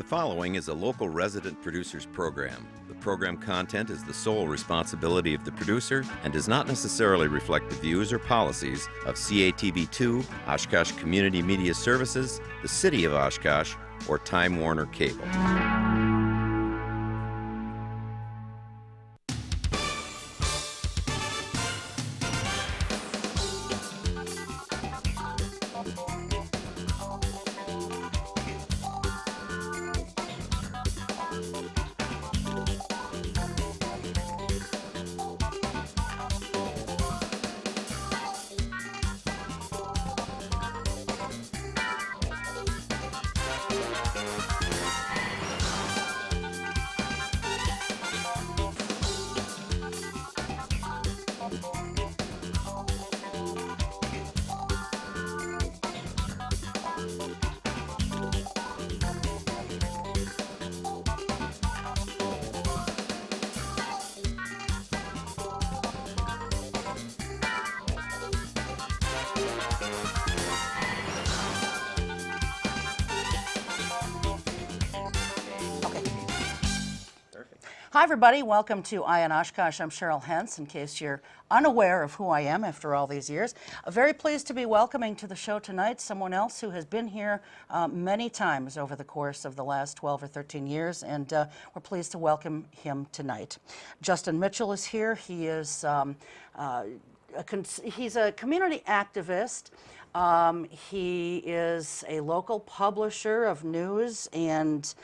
following is a local resident producer's program. The program content is the sole responsibility of the producer and does not necessarily reflect the views or policies of CATV2, Oshkosh Community Media Services, the City of Oshkosh, or Time Warner Cable. Hi everybody, welcome to Eye on Oshkosh. I'm Cheryl Hentz, in case you're unaware of who I am after all these years. Very pleased to be welcoming to the show tonight someone else who has been here many times over the course of the last 12 or 13 years, and we're pleased to welcome him tonight. Justin Mitchell is here. He is he's a community activist. He is a local publisher of news and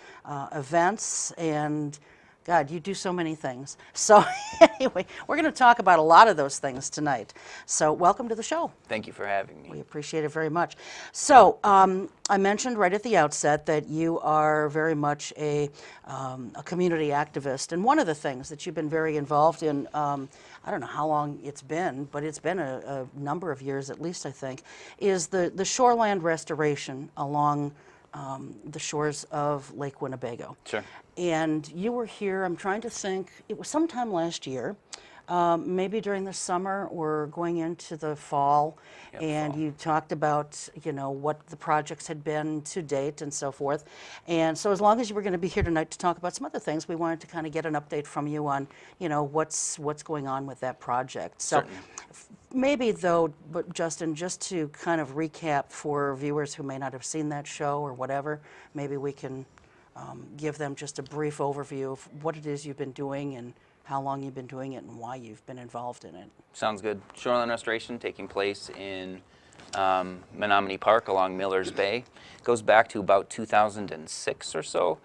events, and God, you do so many things. So anyway, we're going to talk about a lot of those things tonight. So welcome to the show. Thank you for having me. We appreciate it very much. So I mentioned right at the outset that you are very much a community activist. And one of the things that you've been very involved in, I don't know how long it's been, but it's been a number of years at least, I think, is the shoreland restoration along the shores of Lake Winnebago. Sure. And you were here, I'm trying to think, it was sometime last year, maybe during the summer or going into the fall, and fall. You talked about, you know, what the projects had been to date and so forth. And so as long as you were going to be here tonight to talk about some other things, we wanted to kind of get an update from you on, you know, what's going on with that project. So Certainly. Maybe though, but Justin, just to kind of recap for viewers who may not have seen that show or whatever, maybe we can give them just a brief overview of what it is you've been doing and how long you've been doing it and why you've been involved in it. Sounds good. Shoreline restoration taking place in Menominee Park along Miller's Bay. It goes back to about 2006 or so,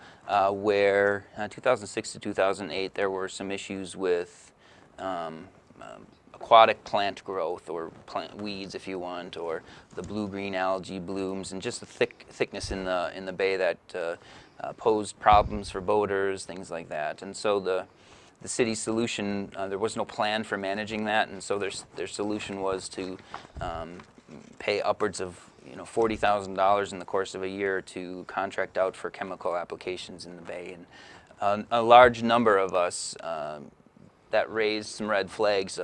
where 2006 to 2008 there were some issues with aquatic plant growth, or plant weeds if you want, or the blue-green algae blooms, and just the thickness in the bay that posed problems for boaters, things like that. And so the city's solution, there was no plan for managing that, and so their solution was to pay upwards of $40,000 in the course of a year to contract out for chemical applications in the bay. And a large number of us that raised some red flags.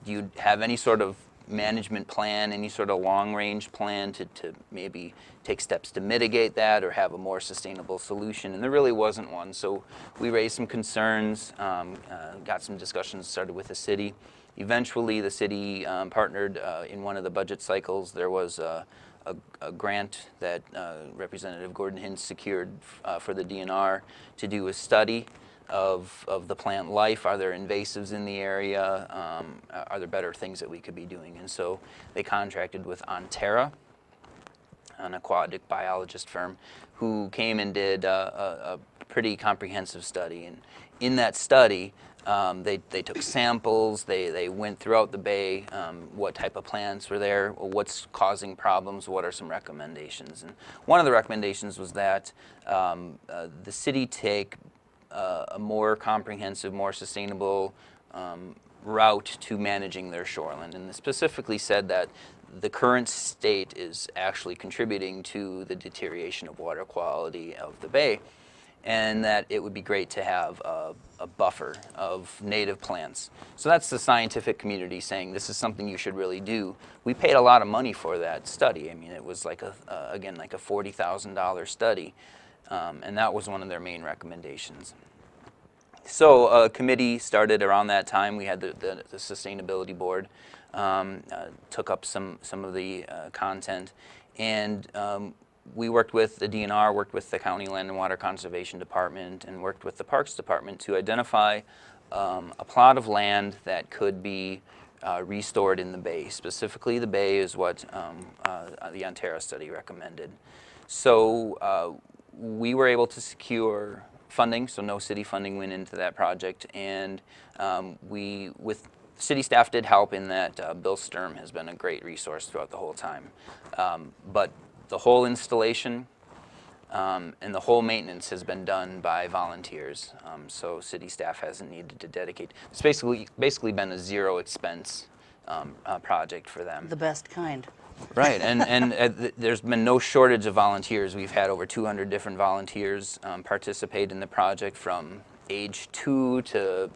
Do you have any sort of management plan, any sort of long-range plan to maybe take steps to mitigate that or have a more sustainable solution? And there really wasn't one. So we raised some concerns, got some discussions started with the city. Eventually the city partnered in one of the budget cycles. There was a grant that Representative Gordon Hintz secured for the DNR to do a study of the plant life. Are there invasives in the area? Are there better things that we could be doing? And so they contracted with Onterra, an aquatic biologist firm, who came and did a pretty comprehensive study. And in that study, they took samples, they went throughout the bay, what type of plants were there, what's causing problems, what are some recommendations. And one of the recommendations was that the city take a more comprehensive, more sustainable route to managing their shoreline. And specifically said that the current state is actually contributing to the deterioration of water quality of the bay, and that it would be great to have a buffer of native plants. So that's the scientific community saying this is something you should really do. We paid a lot of money for that study. I mean, it was like again, like a $40,000 study. And that was one of their main recommendations. So a committee started around that time. We had the sustainability board took up some of the content, and we worked with the DNR, worked with the County Land and Water Conservation Department, and worked with the Parks Department to identify a plot of land that could be restored in the bay. Specifically, the bay is what the Ontario study recommended. So we were able to secure funding, so no city funding went into that project, and with city staff did help in that Bill Sturm has been a great resource throughout the whole time. But the whole installation and the whole maintenance has been done by volunteers, so city staff hasn't needed to dedicate. It's basically been a zero expense project for them. The best kind. Right, and there's been no shortage of volunteers. We've had over 200 different volunteers participate in the project, from age 2 to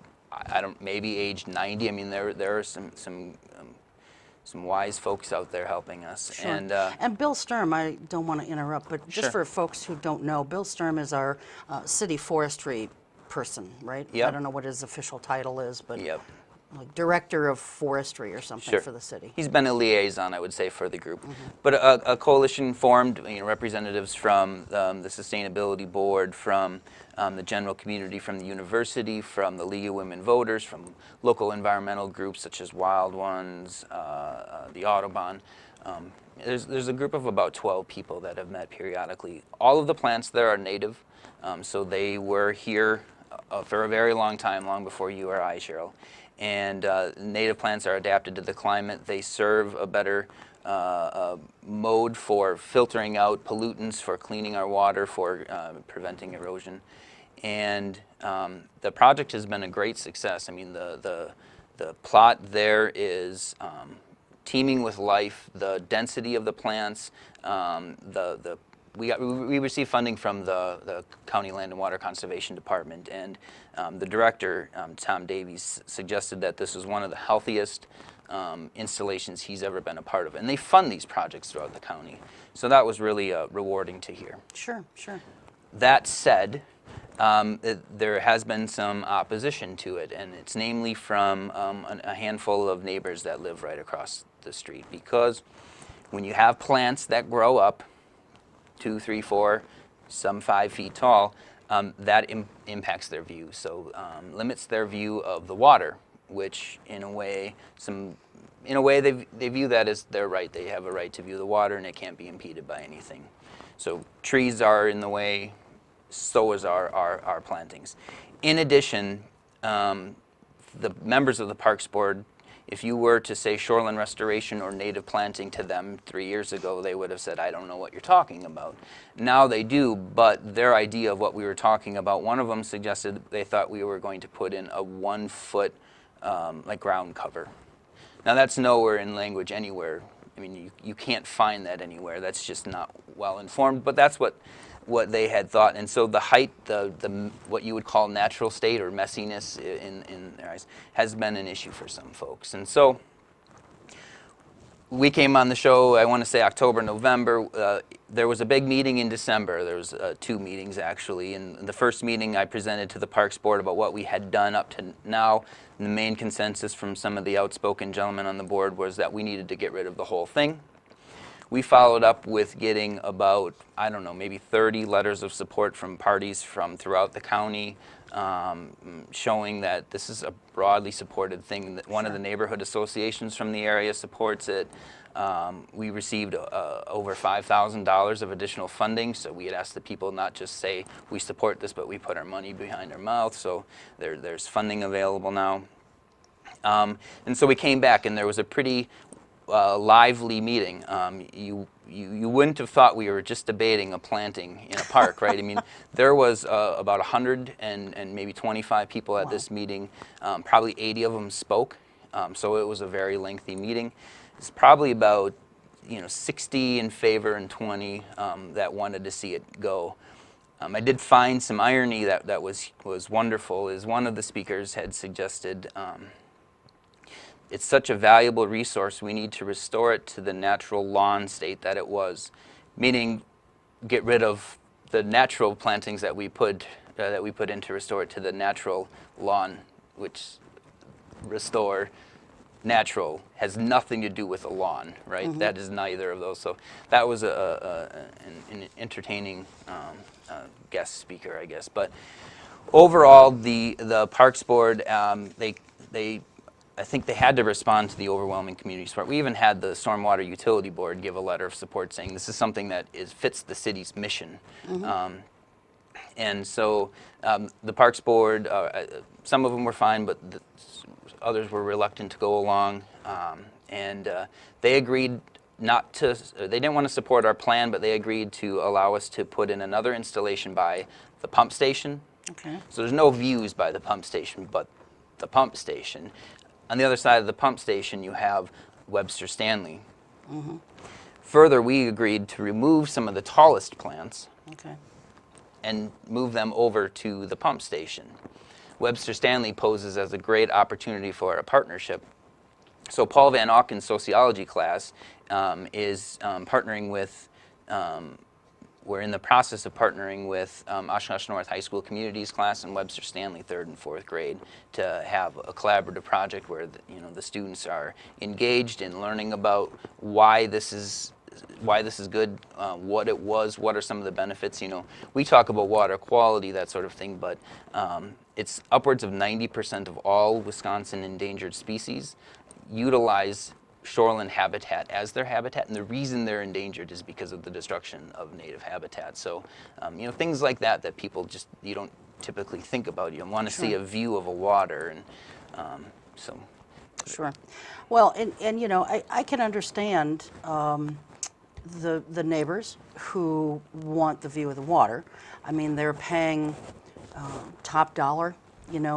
maybe age 90. I mean, there are some wise folks out there helping us. Sure. And Bill Sturm, I don't want to interrupt, but just Sure. for folks who don't know, Bill Sturm is our city forestry person, right? Yep. I don't know what his official title is, but Yep. like director of forestry or something Sure. for the city. He's been a liaison, I would say, for the group. But a coalition formed, representatives from the Sustainability Board, from the general community, from the university, from the League of Women Voters, from local environmental groups such as Wild Ones, the Audubon. There's a group of about 12 people that have met periodically. All of the plants there are native, so they were here for a very long time, long before you or I, Cheryl. And native plants are adapted to the climate. They serve a better mode for filtering out pollutants, for cleaning our water, for preventing erosion. And the project has been a great success. I mean, the plot there is teeming with life. The density of the plants, we received funding from the County Land and Water Conservation Department, and the director, Tom Davies, suggested that this was one of the healthiest installations he's ever been a part of. And they fund these projects throughout the county. So that was really rewarding to hear. Sure, sure. That said, there has been some opposition to it, and it's namely from a handful of neighbors that live right across the street. Because when you have plants that grow up 2, 3, 4, some 5 feet tall, that impacts their view. So limits their view of the water, which in a way they view that as their right. They have a right to view the water, and it can't be impeded by anything. So trees are in the way, so is our plantings. In addition, the members of the Parks Board, if you were to say shoreland restoration or native planting to them 3 years ago, they would have said, I don't know what you're talking about. Now they do, but their idea of what we were talking about, one of them suggested they thought we were going to put in a 1 foot like ground cover. Now that's nowhere in language anywhere. I mean, you can't find that anywhere. That's just not well informed, but that's what they had thought. And so the height, the what you would call natural state or messiness in their eyes has been an issue for some folks. And so we came on the show, I want to say October, November. There was a big meeting in December. There was 2 meetings actually. In the first meeting, I presented to the Parks Board about what we had done up to now. And the main consensus from some of the outspoken gentlemen on the board was that we needed to get rid of the whole thing. We followed up with getting about, I don't know, maybe 30 letters of support from parties from throughout the county, showing that this is a broadly supported thing. That one of the neighborhood associations from the area supports it. We received over $5,000 of additional funding, so we had asked the people not just say we support this, but we put our money behind our mouth. So there's funding available now. And so we came back, and there was a pretty lively meeting. You wouldn't have thought we were just debating a planting in a park, right? I mean, there was about 100 and maybe 25 people at this meeting. Probably 80 of them spoke, so it was a very lengthy meeting. It's probably about 60 in favor and 20 that wanted to see it go. I did find some irony that was wonderful. Is one of the speakers had suggested. It's such a valuable resource, we need to restore it to the natural lawn state that it was, meaning get rid of the natural plantings that we put in to restore it to the natural lawn, which restore natural has nothing to do with a lawn, right? That is neither of those. So that was an entertaining guest speaker, I guess. But overall, the Parks Board, I think they had to respond to the overwhelming community support. We even had the Stormwater Utility Board give a letter of support saying this is something that fits the city's mission. And so the Parks Board, some of them were fine, but others were reluctant to go along. And they agreed not to, they didn't want to support our plan, but they agreed to allow us to put in another installation by the pump station. Okay. So there's no views by the pump station, but the pump station. On the other side of the pump station, you have Webster Stanley. Further, we agreed to remove some of the tallest plants Okay. and move them over to the pump station. Webster Stanley poses as a great opportunity for a partnership. So Paul Van Auken's sociology class is partnering with, we're in the process of partnering with Oshkosh North High School Communities class and Webster Stanley 3rd and 4th grade to have a collaborative project where the students are engaged in learning about why this is good, what it was, what are some of the benefits. We talk about water quality, that sort of thing, but it's upwards of 90% of all Wisconsin endangered species utilize shoreland habitat as their habitat, and the reason they're endangered is because of the destruction of native habitat. So, things like that people just, you don't typically think about. You want to see a view of a water, and so. Sure. Well, and I can understand the neighbors who want the view of the water. I mean, they're paying top dollar,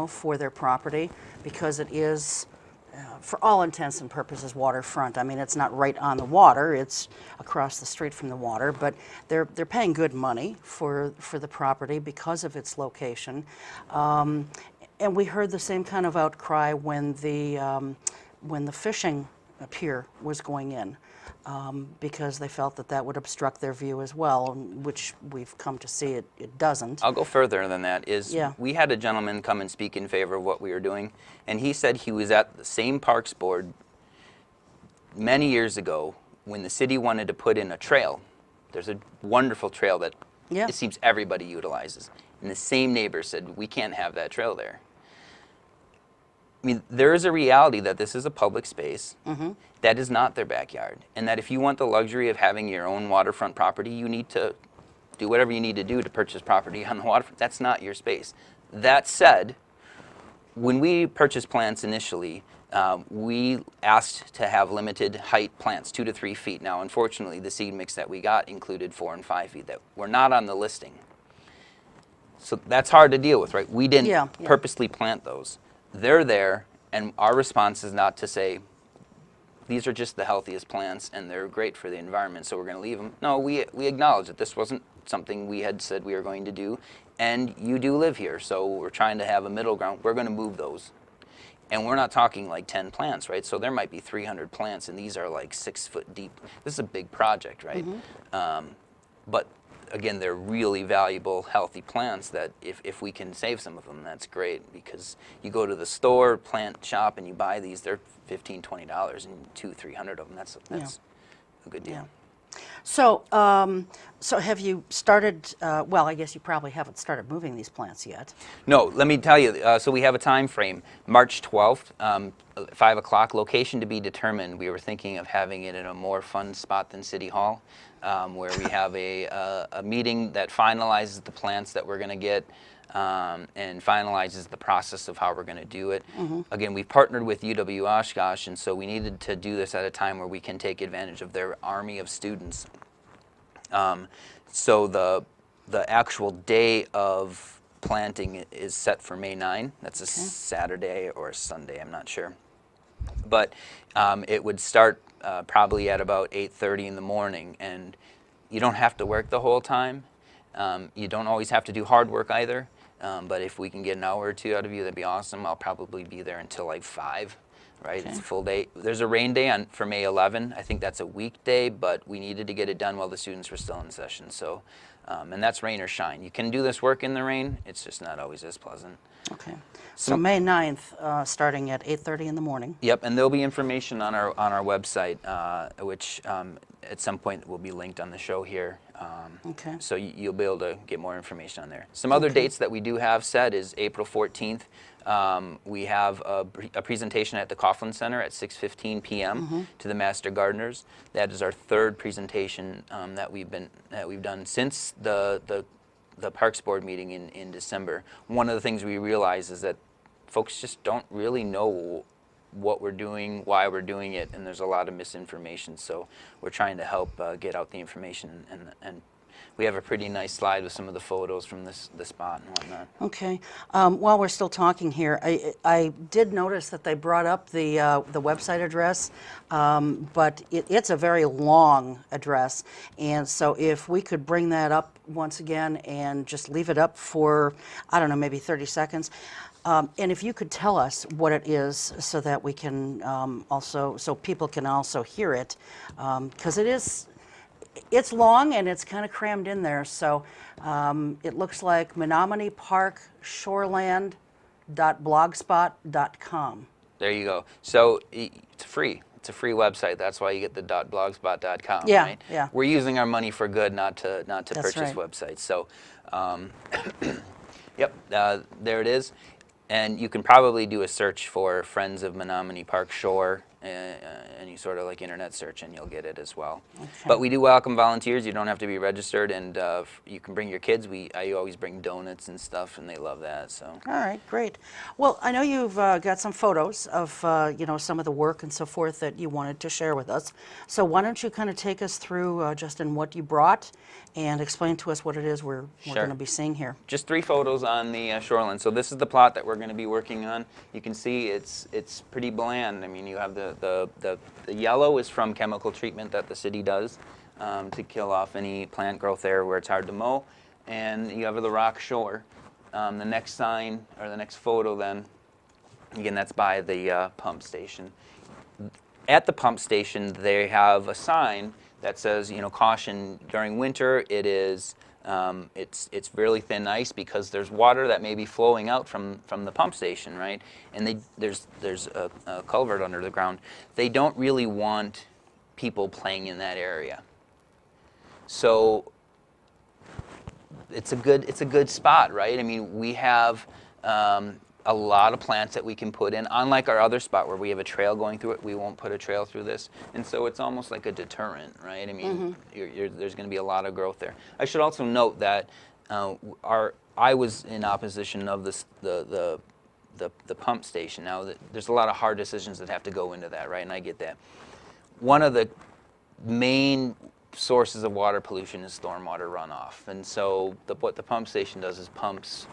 for their property because it is, for all intents and purposes, waterfront. I mean, it's not right on the water; it's across the street from the water. But they're paying good money for the property because of its location. And we heard the same kind of outcry when the fishing pier was going in, because they felt that would obstruct their view as well, which we've come to see it doesn't. I'll go further than that. Yeah. We had a gentleman come and speak in favor of what we were doing, and he said he was at the same Parks Board many years ago when the city wanted to put in a trail. There's a wonderful trail that Yeah. it seems everybody utilizes, and the same neighbor said, we can't have that trail there. I mean, there is a reality that this is a public space that is not their backyard, and that if you want the luxury of having your own waterfront property, you need to do whatever you need to do to purchase property on the waterfront. That's not your space. That said, when we purchased plants initially, we asked to have limited height plants, 2 to 3 feet. Now, unfortunately, the seed mix that we got included 4 and 5 feet that were not on the listing. So that's hard to deal with, right? We didn't purposely plant those. They're there, and our response is not to say, these are just the healthiest plants, and they're great for the environment, so we're going to leave them. No, we acknowledge that this wasn't something we had said we were going to do, and you do live here, so we're trying to have a middle ground. We're going to move those. And we're not talking like 10 plants, right? So there might be 300 plants, and these are like 6 foot deep. This is a big project, right? But again, they're really valuable, healthy plants that if we can save some of them, that's great, because you go to the store, plant shop, and you buy these, they're $15, $20, and 200-300 of them. That's a good deal. Yeah. So, so have you started, well, I guess you probably haven't started moving these plants yet. No, let me tell you, so we have a time frame. March 12th, 5 o'clock, location to be determined. We were thinking of having it in a more fun spot than City Hall, where we have a meeting that finalizes the plants that we're going to get, and finalizes the process of how we're going to do it. Again, we've partnered with UW Oshkosh, and so we needed to do this at a time where we can take advantage of their army of students. So the actual day of planting is set for May 9. That's a Saturday or a Sunday, I'm not sure. But it would start probably at about 8:30 in the morning, and you don't have to work the whole time. You don't always have to do hard work either. But if we can get an hour or two out of you, that'd be awesome. I'll probably be there until like 5. right? Okay. It's a full day. There's a rain day for May 11. I think that's a weekday, but we needed to get it done while the students were still in session. So, and that's rain or shine. You can do this work in the rain. It's just not always as pleasant. Okay. So May 9th, starting at 8:30 in the morning. Yep, and there'll be information on our website, which at some point will be linked on the show here. Okay. So you'll be able to get more information on there. Some other dates that we do have set is April 14th. We have a presentation at the Coughlin Center at 6:15 p.m. to the Master Gardeners. That is our third presentation that we've done since the Parks Board meeting in December. One of the things we realize is that folks just don't really know what we're doing, why we're doing it, and there's a lot of misinformation. So we're trying to help get out the information, and we have a pretty nice slide with some of the photos from the spot and whatnot. Okay. While we're still talking here, I did notice that they brought up the website address, but it's a very long address, and so if we could bring that up once again and just leave it up for, I don't know, maybe 30 seconds. And if you could tell us what it is so that we can so people can also hear it, because it's long and it's kind of crammed in there. So it looks like Menominee Park shoreland.blogspot.com. There you go. So it's free. It's a free website. That's why you get the .blogspot.com, Yeah, right? yeah. We're using our money for good, not to purchase right. websites. So, yep, there it is. And you can probably do a search for Friends of Menominee Park Shore, and you sort of like internet search, and you'll get it as well. Okay. But we do welcome volunteers. You don't have to be registered, and you can bring your kids. I always bring donuts and stuff, and they love that. So. All right, great. Well, I know you've got some photos of some of the work and so forth that you wanted to share with us. So why don't you kind of take us through, Justin, what you brought and explain to us what it is we're going to be seeing here. Just 3 photos on the shoreline. So this is the plot that we're going to be working on. You can see it's pretty bland. I mean, you have the yellow is from chemical treatment that the city does to kill off any plant growth there where it's hard to mow. And you have the rock shore. The next sign, or the next photo then, again, that's by the pump station. At the pump station, they have a sign that says, caution during winter. It is, it's really thin ice because there's water that may be flowing out from the pump station, right? And there's a culvert under the ground. They don't really want people playing in that area. So it's a good spot, right? I mean, we have a lot of plants that we can put in. Unlike our other spot where we have a trail going through it, we won't put a trail through this. And so it's almost like a deterrent, right? I mean, there's going to be a lot of growth there. I should also note that I was in opposition of the pump station. Now, there's a lot of hard decisions that have to go into that, right? And I get that. One of the main sources of water pollution is stormwater runoff. And so what the pump station does is pumps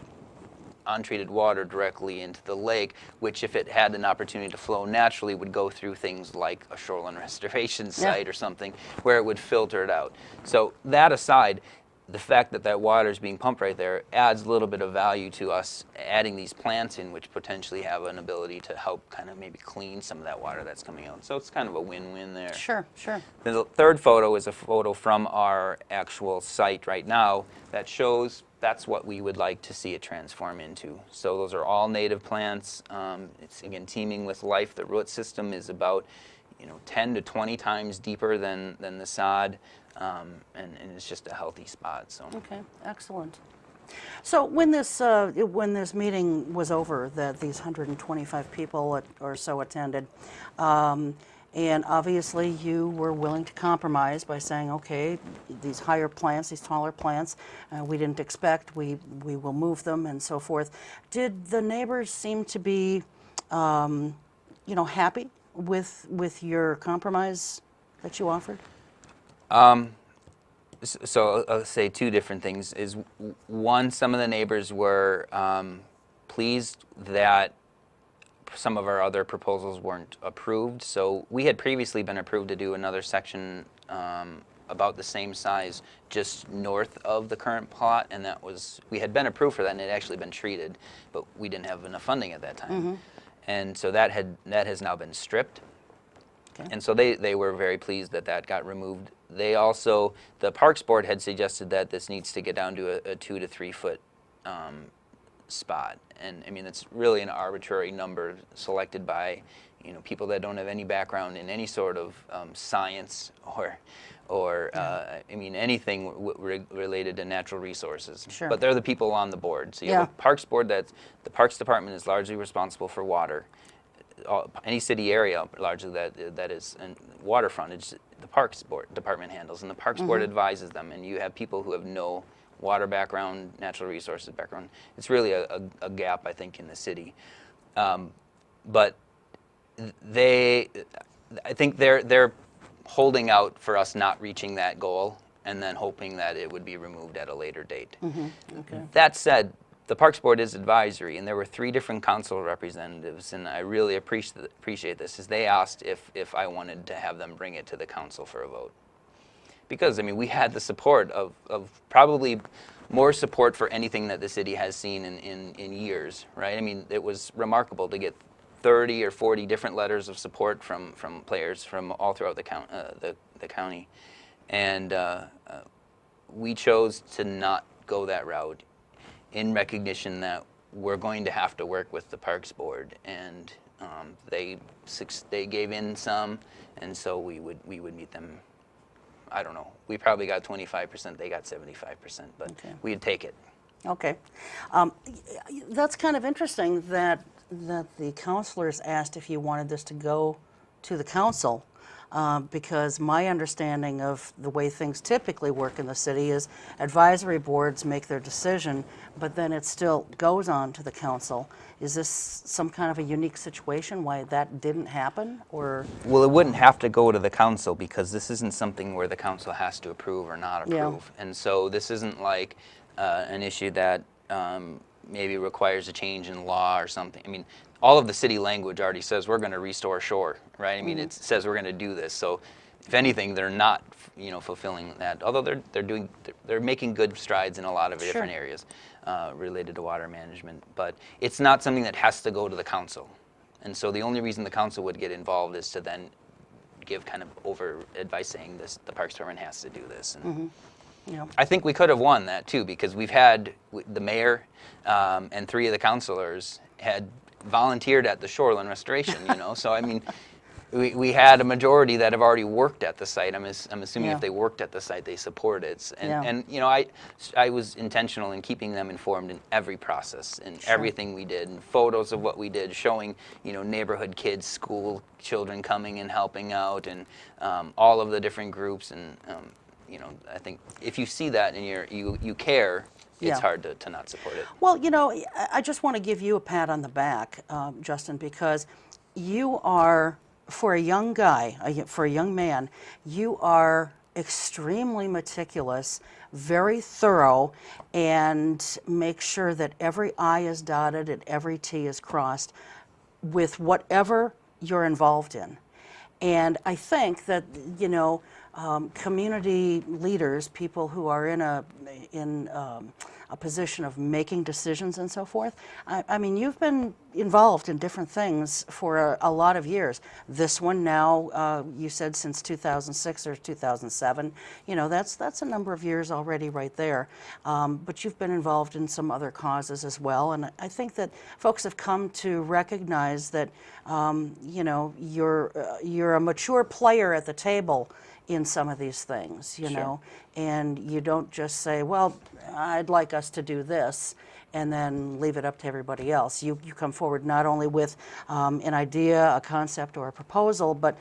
untreated water directly into the lake, which if it had an opportunity to flow naturally would go through things like a shoreline restoration site or something where it would filter it out. So that aside, the fact that water is being pumped right there adds a little bit of value to us adding these plants in, which potentially have an ability to help kind of maybe clean some of that water that's coming out. So it's kind of a win-win there. Sure, sure. The third photo is a photo from our actual site right now that shows that's what we would like to see it transform into. So those are all native plants. It's, again, teeming with life. The root system is about 10 to 20 times deeper than the sod, and it's just a healthy spot. So. Okay, excellent. So when this meeting was over, that these 125 people or so attended, and obviously you were willing to compromise by saying, okay, these higher plants, these taller plants, we didn't expect, we will move them and so forth. Did the neighbors seem to be, happy with your compromise that you offered? So I'll say 2 different things. Is one, some of the neighbors were pleased that some of our other proposals weren't approved. So we had previously been approved to do another section about the same size just north of the current plot, and we had been approved for that, and it had actually been treated, but we didn't have enough funding at that time. and so that has now been stripped. Okay. And so they were very pleased that that got removed. They also, the Parks Board had suggested that this needs to get down to a 2 to 3 foot spot. And I mean, it's really an arbitrary number selected by, people that don't have any background in any sort of science or I mean, anything related to natural resources. Sure. But they're the people on the board. So you Yeah. have a Parks Board the Parks Department is largely responsible for water. Any city area largely that is in water frontage, the Parks Department handles, and the Parks Board advises them. And you have people who have no water background, natural resources background. It's really a gap, I think, in the city. But I think they're holding out for us not reaching that goal, and then hoping that it would be removed at a later date. Okay. That said, the Parks Board is advisory, and there were 3 different council representatives, and I really appreciate this, is they asked if I wanted to have them bring it to the council for a vote. Because, I mean, we had the support of probably more support for anything that the city has seen in years, right? I mean, it was remarkable to get 30 or 40 different letters of support from players from all throughout the county. And we chose to not go that route, in recognition that we're going to have to work with the Parks Board, and they gave in some, and so we would meet them. I don't know. We probably got 25%. They got 75%, but Okay. we'd take it. Okay. That's kind of interesting that the counselors asked if you wanted this to go to the council, because my understanding of the way things typically work in the city is advisory boards make their decision, but then it still goes on to the council. Is this some kind of a unique situation why that didn't happen, or? Well, it wouldn't have to go to the council, because this isn't something where the council has to approve or not Yeah. approve. And so this isn't like an issue that maybe requires a change in law or something. I mean, all of the city language already says we're going to restore shore, right? I mean, it says we're going to do this. So if anything, they're not, fulfilling that. Although they're making good strides in a lot of different areas related to water management. But it's not something that has to go to the council. And so the only reason the council would get involved is to then give kind of over advice saying the Parks Department has to do this. And Yeah. I think we could have won that too, because we've had the mayor and 3 of the councilors had volunteered at the shoreland restoration, So I mean, we had a majority that have already worked at the site. I'm assuming Yeah. if they worked at the site, they support it. Yeah. And I was intentional in keeping them informed in every process and everything we did, and photos of what we did, showing neighborhood kids, school children coming and helping out, and all of the different groups. And I think if you see that and you care, it's Yeah. hard to not support it. Well, I just want to give you a pat on the back, Justin, because you are, for a young guy, for a young man, you are extremely meticulous, very thorough, and make sure that every I is dotted and every T is crossed with whatever you're involved in. And I think that, community leaders, people who are in a position of making decisions and so forth, I mean, you've been involved in different things for a lot of years. This one now, you said since 2006 or 2007, that's a number of years already right there. But you've been involved in some other causes as well, and I think that folks have come to recognize that, you're a mature player at the table in some of these things, and you don't just say, well, I'd like us to do this, and then leave it up to everybody else. You come forward not only with an idea, a concept, or a proposal, but,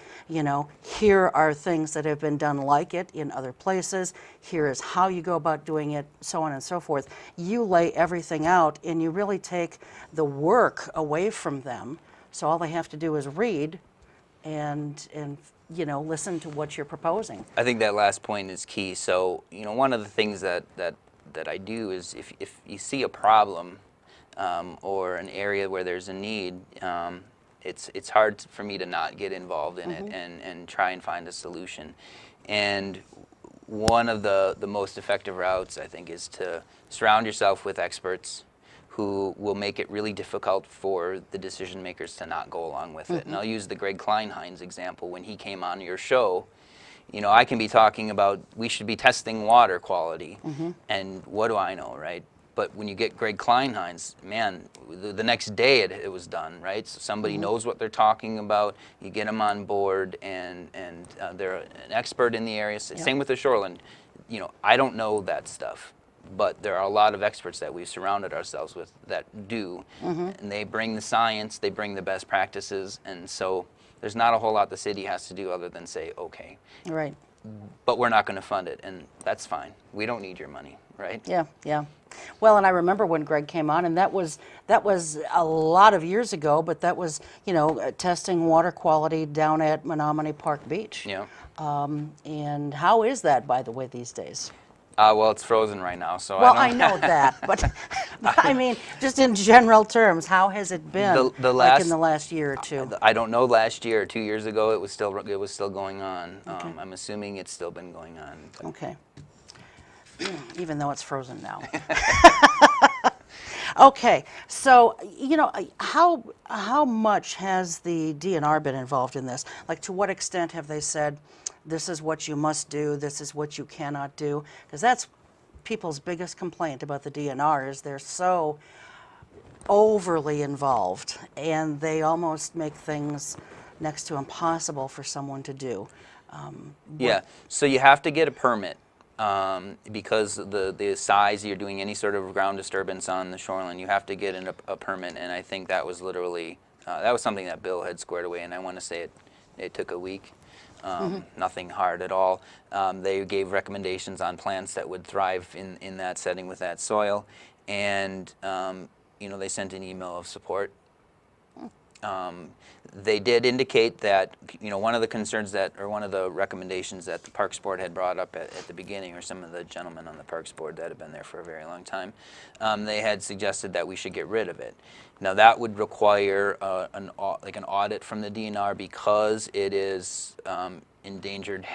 here are things that have been done like it in other places. Here is how you go about doing it, so on and so forth. You lay everything out, and you really take the work away from them, so all they have to do is read and listen to what you're proposing. I think that last point is key. So, one of the things that I do is if you see a problem or an area where there's a need, it's hard for me to not get involved in it and try and find a solution. And one of the most effective routes, I think, is to surround yourself with experts who will make it really difficult for the decision makers to not go along with it. And I'll use the Greg Kleinhein's example. When he came on your show, you know, I can be talking about we should be testing water quality, and what do I know, right? But when you get Greg Kleinhein's, man, the next day it was done, right? So somebody knows what they're talking about. You get them on board, and they're an expert in the area. Same with the shoreland. You know, I don't know that stuff, but there are a lot of experts that we've surrounded ourselves with that do, and they bring the science, they bring the best practices, and so there's not a whole lot the city has to do other than say, okay. Right. But we're not going to fund it, and that's fine. We don't need your money, right? Yeah, yeah. Well, and I remember when Greg came on, and that was a lot of years ago, but that was, you know, testing water quality down at Menominee Park Beach. Yeah. And how is that, by the way, these days? Well, it's frozen right now, so Well, I I don't know that, but I mean, just in general terms, how has it been like in the last year or two? I don't know. Last year or 2 years ago, it was still going on. I'm assuming it's still been going on. Okay. Even though it's frozen now. Okay, so, you know, how much has the DNR been involved in this? Like, to what extent have they said, this is what you must do, this is what you cannot do? Because that's people's biggest complaint about the DNR, is they're so overly involved, and they almost make things next to impossible for someone to do. Yeah, so you have to get a permit. Because the size, you're doing any sort of ground disturbance on the shoreline, you have to get a permit, and I think that was literally, that was something that Bill had squared away, and I want to say it took a week. Nothing hard at all. They gave recommendations on plants that would thrive in that setting with that soil, and you know, they sent an email of support. They did indicate that, you know, one of the concerns that, or one of the recommendations that the Parks Board had brought up at the beginning, or some of the gentlemen on the Parks Board that have been there for a very long time, they had suggested that we should get rid of it. Now that would require an audit from the DNR, because it is endangered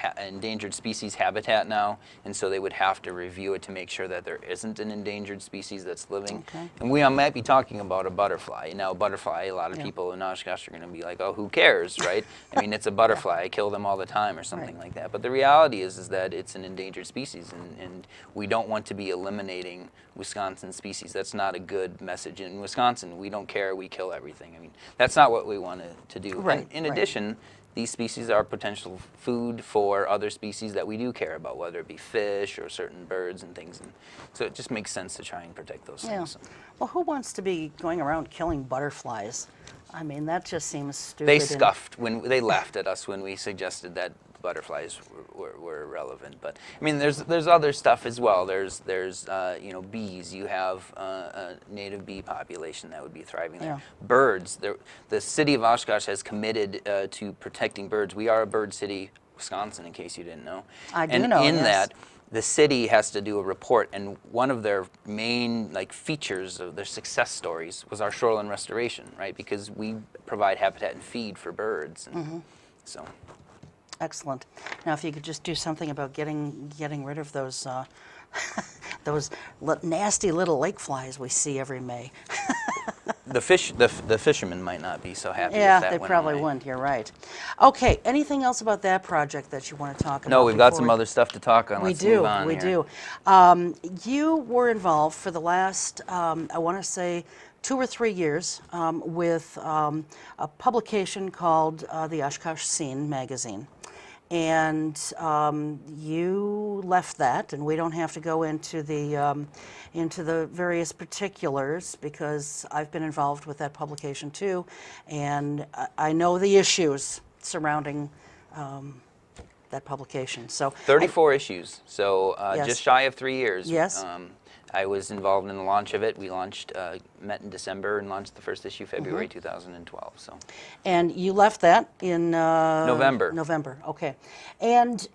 species habitat now, and so they would have to review it to make sure that there isn't an endangered species that's living. Okay. And we might be talking about a butterfly. Now, a butterfly, a lot of people in Oshkosh are going to be like, oh, who cares, right? I mean, it's a butterfly. I kill them all the time, or something like that. But the reality is that it's an endangered species, and we don't want to be eliminating Wisconsin species. That's not a good message. In Wisconsin, we don't care. We kill everything. I mean, that's not what we want to do. Right. In addition, these species are potential food for other species that we do care about, whether it be fish or certain birds and things. And so it just makes sense to try and protect those things. Well, who wants to be going around killing butterflies? I mean, that just seems stupid. They scuffed when they laughed at us when we suggested that butterflies were irrelevant. But I mean, there's other stuff as well. There's you know, bees. You have a native bee population that would be thriving there. Yeah. Birds. The city of Oshkosh has committed to protecting birds. We are a bird city, Wisconsin, in case you didn't know. I do and know. in yes. that, the city has to do a report, and one of their main features of their success stories was our shoreline restoration, right? Because we provide habitat and feed for birds, and so. Excellent. Now, if you could just do something about getting rid of those those nasty little lake flies we see every May. The fishermen might not be so happy. Yeah, if that they went probably away. wouldn't. You're right. Okay. Anything else about that project that you want to talk about? No, we've got some before other stuff to talk on. we Let's do. move on We here. do. You were involved for the last, I want to say, 2 or 3 years with a publication called the Oshkosh Scene magazine. And you left that, and we don't have to go into the various particulars, because I've been involved with that publication too, and I know the issues surrounding that publication. So 34 issues, so Yes. just shy of 3 years. Yes. I was involved in the launch of it. We met in December and launched the first issue February 2012. So. And you left that in November. November, okay. And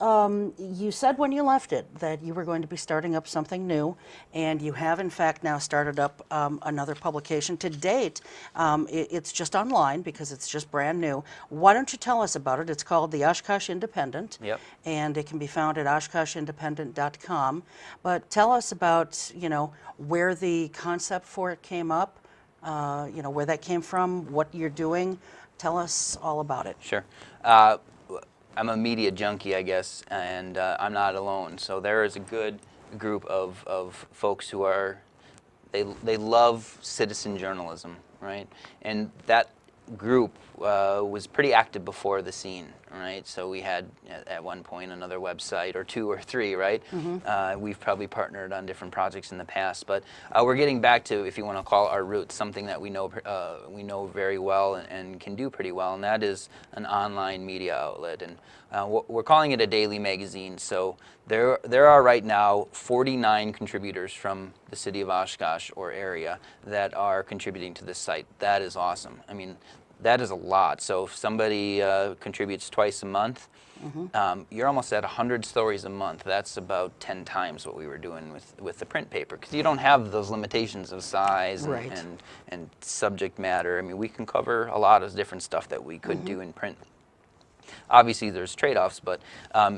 you said when you left it that you were going to be starting up something new, and you have in fact now started up another publication. To date, it's just online because it's just brand new. Why don't you tell us about it? It's called the Oshkosh Independent, Yep. and it can be found at oshkoshindependent.com. But tell us about where the concept for it came up, where that came from, what you're doing. Tell us all about it. Sure. I'm a media junkie, I guess, and I'm not alone. So there is a good group of folks who they love citizen journalism, right? And that group was pretty active before the scene, right? So we had at one point another website or two or three, right? We've probably partnered on different projects in the past, but we're getting back to, if you want to call our roots, something that we know very well and can do pretty well, and that is an online media outlet. And we're calling it a daily magazine. So there are right now 49 contributors from the city of Oshkosh or area that are contributing to this site. That is awesome. I mean, that is a lot. So if somebody contributes twice a month, you're almost at 100 stories a month. That's about 10 times what we were doing with the print paper, because you don't have those limitations of size Right. and subject matter. I mean, we can cover a lot of different stuff that we could do in print. Obviously, there's trade-offs, but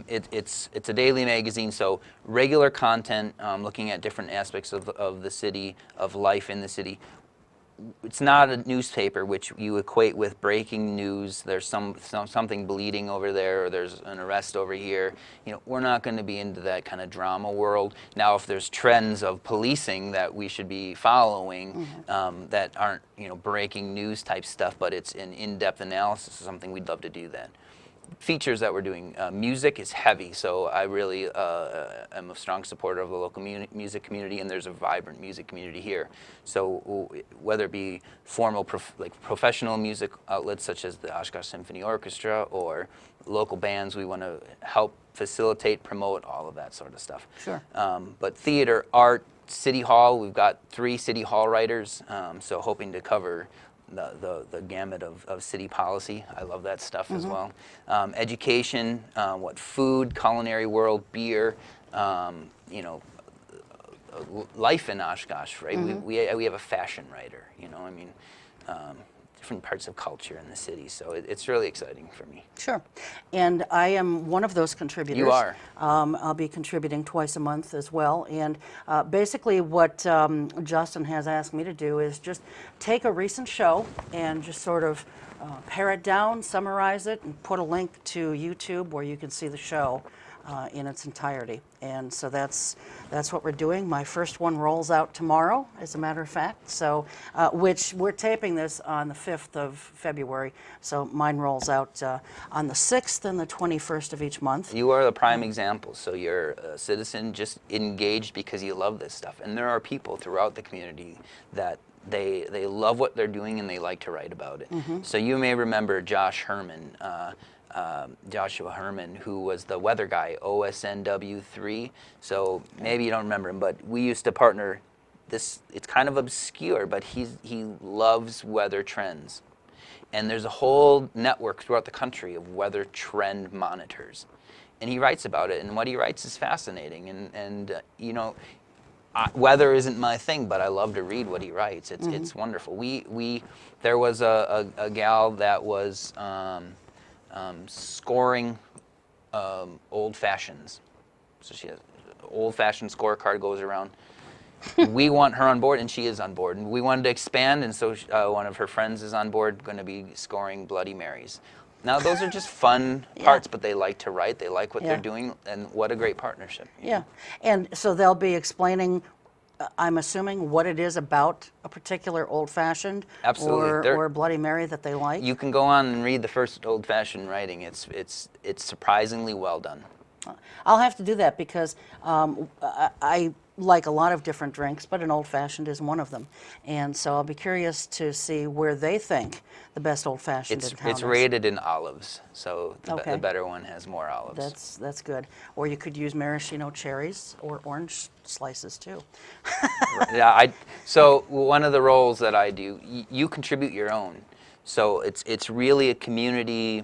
it's a daily magazine, so regular content, looking at different aspects of the city, of life in the city. It's not a newspaper, which you equate with breaking news. There's something bleeding over there, or there's an arrest over here. We're not going to be into that kind of drama world. Now, if there's trends of policing that we should be following, that aren't breaking news type stuff, but it's an in-depth analysis of something, we'd love to do that. Features that we're doing. Music is heavy, so I really am a strong supporter of the local music community, and there's a vibrant music community here. So whether it be formal, professional music outlets such as the Oshkosh Symphony Orchestra or local bands, we want to help facilitate, promote all of that sort of stuff. Sure. But theater, art, City Hall, we've got 3 City Hall writers, so hoping to cover the gamut of city policy. I love that stuff as well. Education, food, culinary world, beer, life in Oshkosh, right? We have a fashion writer, different parts of culture in the city. So it's really exciting for me. Sure. And I am one of those contributors. You are. I'll be contributing twice a month as well. And basically what Justin has asked me to do is just take a recent show and just sort of pare it down, summarize it, and put a link to YouTube where you can see the show in its entirety. And so that's what we're doing. My first one rolls out tomorrow, as a matter of fact. So, which we're taping this on the 5th of February. So mine rolls out on the 6th and the 21st of each month. You are the prime example. So you're a citizen just engaged because you love this stuff. And there are people throughout the community that they love what they're doing and they like to write about it. So you may remember Joshua Herman, who was the weather guy, OSNW3. So maybe you don't remember him, but we used to partner. It's kind of obscure, but he loves weather trends. And there's a whole network throughout the country of weather trend monitors. And he writes about it, and what he writes is fascinating. And weather isn't my thing, but I love to read what he writes. It's wonderful. There was a gal that was scoring old fashions. So she has an old-fashioned scorecard goes around. We want her on board, and she is on board. And we wanted to expand, and so one of her friends is on board, going to be scoring Bloody Marys. Now, those are just fun parts, but they like to write. They like what they're doing, and what a great partnership. Yeah, and so they'll be explaining, I'm assuming, what it is about a particular old-fashioned or Bloody Mary that they like. You can go on and read the first old-fashioned writing. It's surprisingly well done. I'll have to do that because I like a lot of different drinks, but an old-fashioned is one of them. And so I'll be curious to see where they think the best old-fashioned in town is. It's rated in olives, so the better one has more olives. That's good. Or you could use maraschino cherries or orange slices too. So one of the roles that I do, you contribute your own. So it's really a community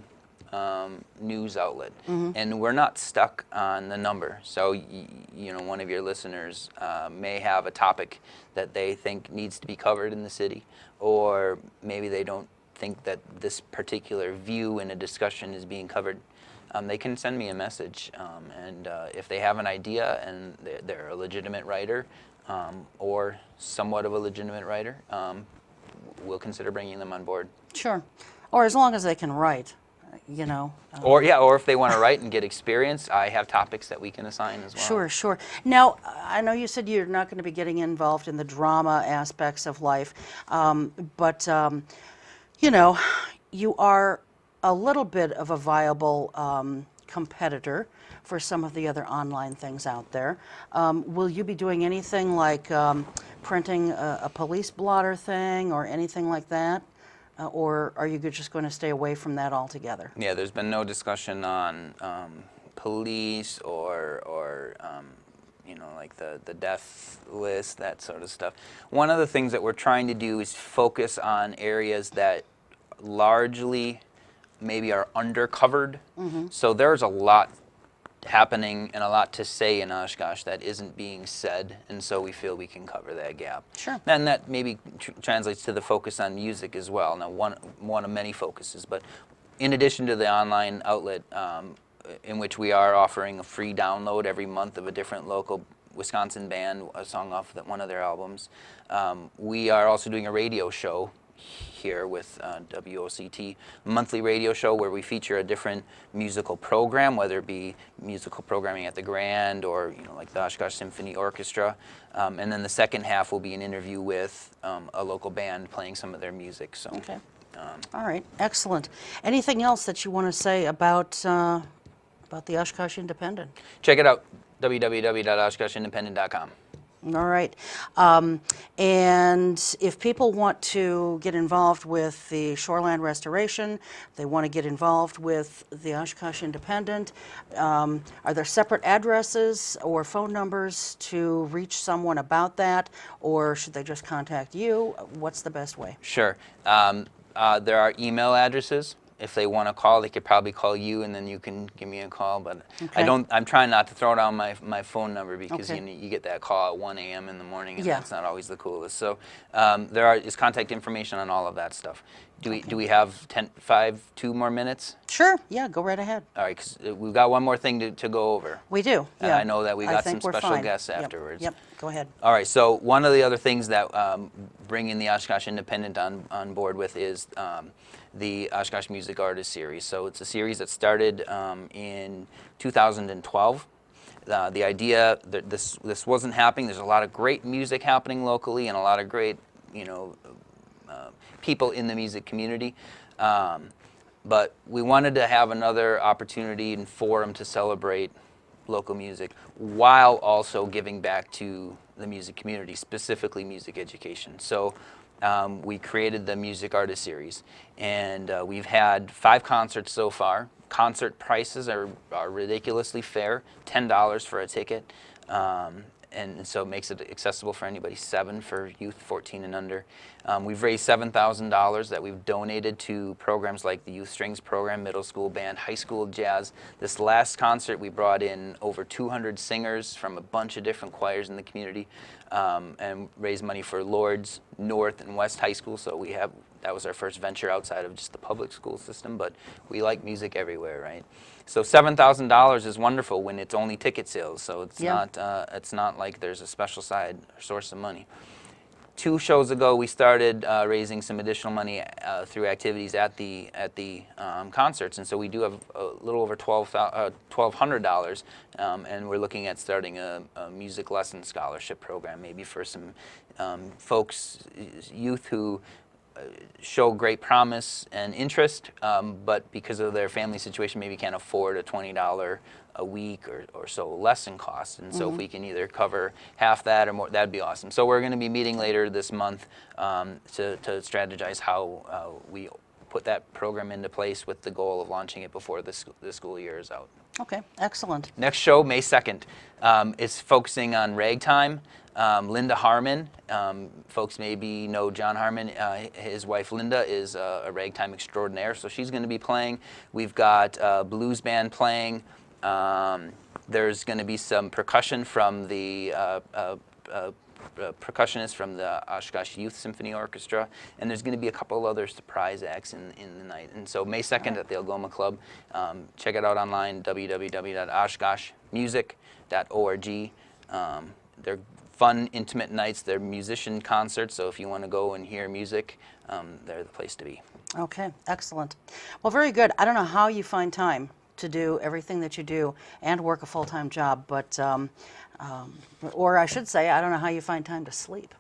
news outlet, and we're not stuck on the number. So one of your listeners may have a topic that they think needs to be covered in the city, or maybe they don't think that this particular view in a discussion is being covered. They can send me a message, and if they have an idea and they're a legitimate writer, or somewhat of a legitimate writer, we'll consider bringing them on board. Sure. Or as long as they can write, you know. Or if they want to write and get experience, I have topics that we can assign as well. Sure, sure. Now, I know you said you're not going to be getting involved in the drama aspects of life, but you know, you are a little bit of a viable competitor for some of the other online things out there. Will you be doing anything like printing a police blotter thing or anything like that? Or are you just going to stay away from that altogether? Yeah, there's been no discussion on police or you know, like the death list, that sort of stuff. One of the things that we're trying to do is focus on areas that largely maybe are undercovered. So there's a lot happening and a lot to say in Oshkosh that isn't being said, and so we feel we can cover that gap. Sure. And that maybe translates to the focus on music as well. Now, one of many focuses, but in addition to the online outlet, in which we are offering a free download every month of a different local Wisconsin band, a song off one of their albums, we are also doing a radio show here with WOCT, monthly radio show where we feature a different musical program, whether it be musical programming at the Grand or, you know, like the Oshkosh Symphony Orchestra. And then the second half will be an interview with a local band playing some of their music. So, Okay. All right. Excellent. Anything else that you want to say about the Oshkosh Independent? check it out, www.oshkoshindependent.com. All right. And if people want to get involved with the shoreland restoration, they want to get involved with the Oshkosh Independent, are there separate addresses or phone numbers to reach someone about that, or should they just contact you? What's the best way? Sure. There are email addresses. If they want to call, they could probably call you, and then you can give me a call. But Okay. I'm trying not to throw down my phone number because Okay. you get that call at 1 a.m. in the morning, and Yeah. that's not always the coolest. So there is contact information on all of that stuff. Do we have 2 more minutes? Sure. Yeah, go right ahead. All right, because we've got one more thing to go over. We do. And Yeah. I know that we I got think some we're special fine. guests Yep, afterwards. Yep. Go ahead. All right, so one of the other things that bringing the Oshkosh Independent on board with is the Oshkosh Music Artist Series. So it's a series that started in 2012. The idea that this wasn't happening. There's a lot of great music happening locally and a lot of great, you know, people in the music community. But we wanted to have another opportunity and forum to celebrate local music while also giving back to the music community, specifically music education. So we created the Music Artist Series, and we've had 5 concerts so far. Concert prices are ridiculously fair, $10 for a ticket, and so it makes it accessible for anybody, 7 for youth 14 and under. We've raised $7,000 that we've donated to programs like the Youth Strings Program, middle school band, high school jazz. This last concert we brought in over 200 singers from a bunch of different choirs in the community, and raised money for Lord's, North, and West High School. So that was our first venture outside of just the public school system, but we like music everywhere, right? So $7,000 is wonderful when it's only ticket sales. So it's not like there's a special side or source of money. 2 shows ago, we started raising some additional money through activities at the concerts, and so we do have a little over $1,200, and we're looking at starting a music lesson scholarship program, maybe for some folks, youth who show great promise and interest, but because of their family situation maybe can't afford a $20 a week or so lesson cost. And so if we can either cover half that or more, that'd be awesome. So we're going to be meeting later this month to strategize how we put that program into place with the goal of launching it before the school year is out. Okay, excellent. Next show, May 2nd, is focusing on ragtime. Linda Harmon, folks maybe know John Harmon, his wife Linda is a ragtime extraordinaire, so she's going to be playing. We've got a blues band playing. There's going to be some percussion from the percussionist from the Oshkosh Youth Symphony Orchestra, and there's going to be a couple other surprise acts in the night. And so May 2nd at the Algoma Club. Check it out online, www.oshkoshmusic.org. They're fun, intimate nights. They're musician concerts, so if you want to go and hear music, they're the place to be. Okay, excellent. Well, very good. I don't know how you find time to do everything that you do and work a full-time job, but, or I should say, I don't know how you find time to sleep.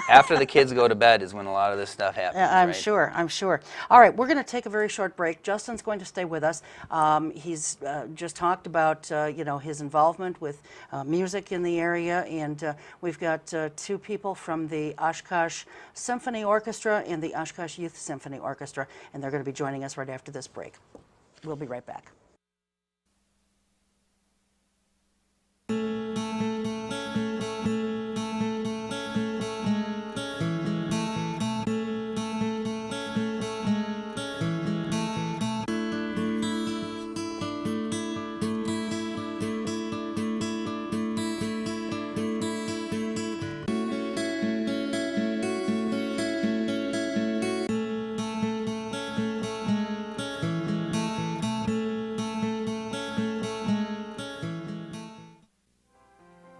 After the kids go to bed is when a lot of this stuff happens. I'm right? sure, I'm sure. All right, we're going to take a very short break. Justin's going to stay with us. He's just talked about, you know, his involvement with music in the area, and we've got two people from the Oshkosh Symphony Orchestra and the Oshkosh Youth Symphony Orchestra, and they're going to be joining us right after this break. We'll be right back.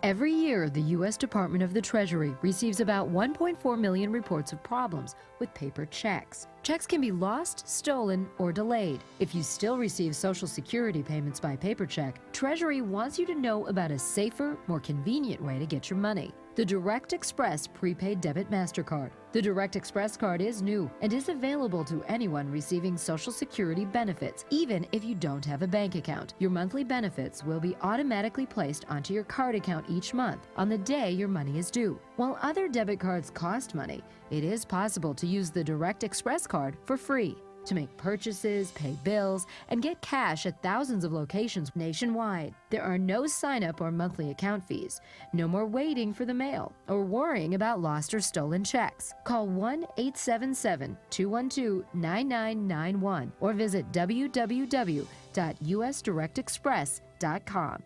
Every year, the U.S. Department of the Treasury receives about 1.4 million reports of problems with paper checks. Checks can be lost, stolen, or delayed. If you still receive Social Security payments by paper check, Treasury wants you to know about a safer, more convenient way to get your money. The Direct Express Prepaid Debit MasterCard. The Direct Express card is new and is available to anyone receiving Social Security benefits, even if you don't have a bank account. Your monthly benefits will be automatically placed onto your card account each month on the day your money is due. While other debit cards cost money, it is possible to use the Direct Express card for free to make purchases, pay bills, and get cash at thousands of locations nationwide. There are no sign-up or monthly account fees. No more waiting for the mail or worrying about lost or stolen checks. Call 1-877-212-9991 or visit www.usdirectexpress.com.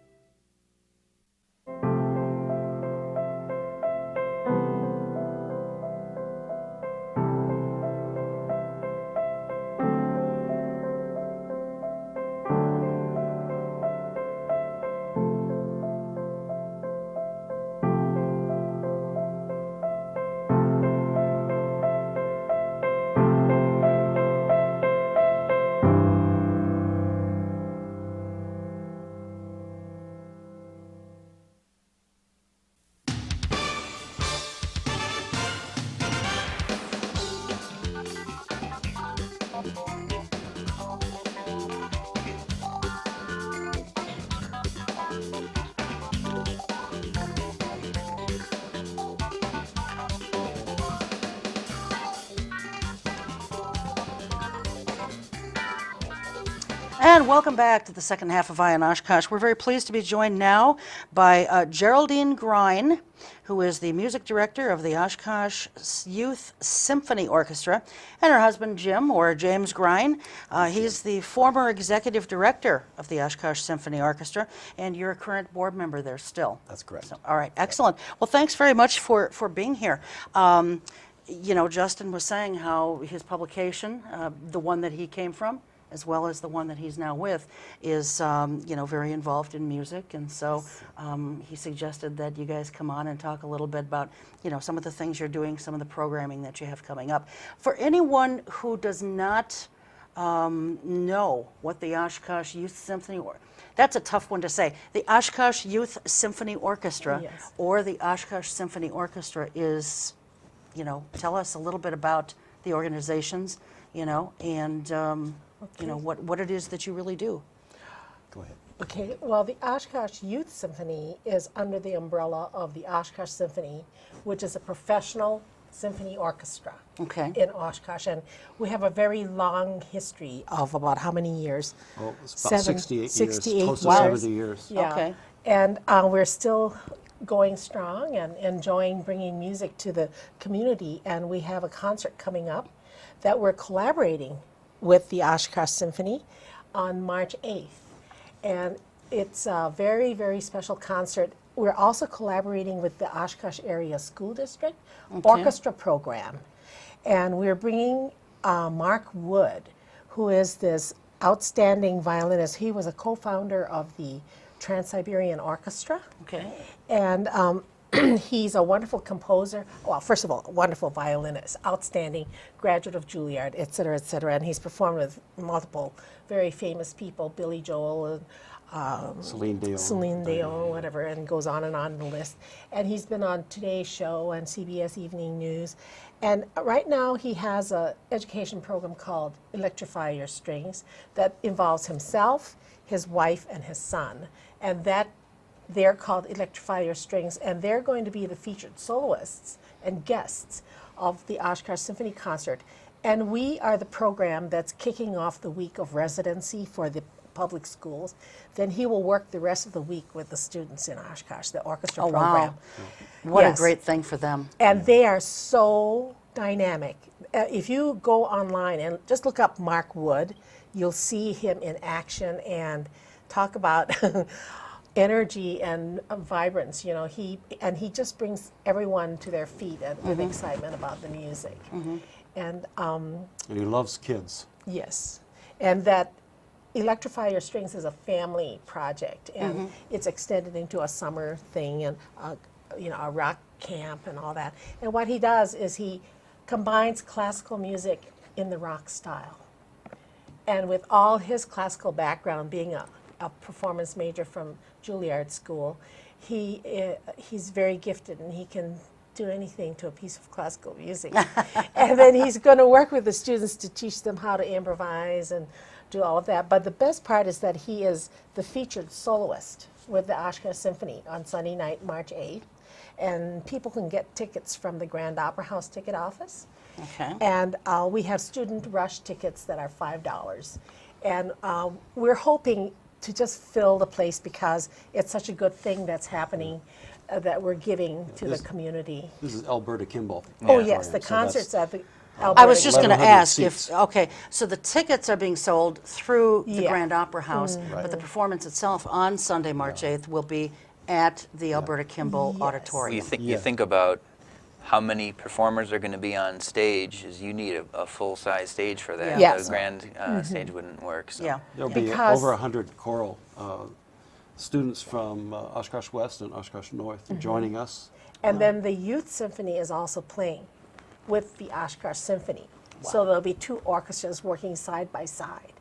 And welcome back to the second half of Eye on Oshkosh. We're very pleased to be joined now by Geraldine Grine, who is the music director of the Oshkosh Youth Symphony Orchestra, and her husband Jim, or James Grine. He's the former executive director of the Oshkosh Symphony Orchestra, and you're a current board member there still. That's correct. So, all right, excellent. Well, thanks very much for being here. You know, Justin was saying how his publication, the one that he came from, as well as the one that he's now with, is you know, very involved in music, and so he suggested that you guys come on and talk a little bit about, you know, some of the things you're doing, some of the programming that you have coming up. For anyone who does not know what the Oshkosh Youth Symphony, that's a tough one to say. The Oshkosh Youth Symphony Orchestra, Yes. or the Oshkosh Symphony Orchestra is, you know, tell us a little bit about the organizations, you know, and you know, what it is that you really do. Go ahead. Okay, well, the Oshkosh Youth Symphony is under the umbrella of the Oshkosh Symphony, which is a professional symphony orchestra Okay. in Oshkosh. And we have a very long history of about how many years? Well, it's about 68 years, close to years. 70 years. Yeah. Okay. And we're still going strong and enjoying bringing music to the community. And we have a concert coming up that we're collaborating with the Oshkosh Symphony on March 8th. And it's a very, very special concert. We're also collaborating with the Oshkosh Area School District Orchestra Program. And we're bringing Mark Wood, who is this outstanding violinist. He was a co-founder of the Trans-Siberian Orchestra. Okay. And He's a wonderful composer. Well, first of all, a wonderful violinist, outstanding graduate of Juilliard, et cetera, and he's performed with multiple very famous people, Billy Joel, Celine Dion, whatever, and goes on in the list. And he's been on Today's Show and CBS Evening News. And right now he has an education program called Electrify Your Strings that involves himself, his wife, and his son. And that they're called Electrify Your Strings, and they're going to be the featured soloists and guests of the Oshkosh Symphony Concert. And we are the program that's kicking off the week of residency for the public schools. Then he will work the rest of the week with the students in Oshkosh, the orchestra program. Wow. What Yes. a great thing for them. And they are so dynamic. If you go online and just look up Mark Wood, you'll see him in action and talk about energy and vibrance. You know, he just brings everyone to their feet and with excitement about the music. And and he loves kids. yes, and that Electrify Your Strings is a family project, and it's extended into a summer thing and a rock camp and all that. And what he does is he combines classical music in the rock style. And with all his classical background, being a performance major from Juilliard School, he's very gifted and he can do anything to a piece of classical music. And then he's going to work with the students to teach them how to improvise and do all of that. But the best part is that he is the featured soloist with the Oshkosh Symphony on Sunday night, March 8th. And people can get tickets from the Grand Opera House ticket office. Okay. And we have student rush tickets that are $5. And we're hoping to just fill the place because it's such a good thing that's happening that we're giving to the community. This is Alberta Kimball. Oh, yes, the So concerts at the I Alberta. was just going to 1,100 ask seats. okay, so the tickets are being sold through the Yeah. Grand Opera House, but the performance itself on Sunday, March 8th will be at the Alberta Kimball Yes. Auditorium. You think about how many performers are going to be on stage, is you need a full-size stage for that. Yeah. Yes. The grand stage wouldn't work. So. Yeah. There'll be Because- over 100 choral students from Oshkosh West and Oshkosh North joining us. And then the Youth Symphony is also playing with the Oshkosh Symphony. So there'll be two orchestras working side by side.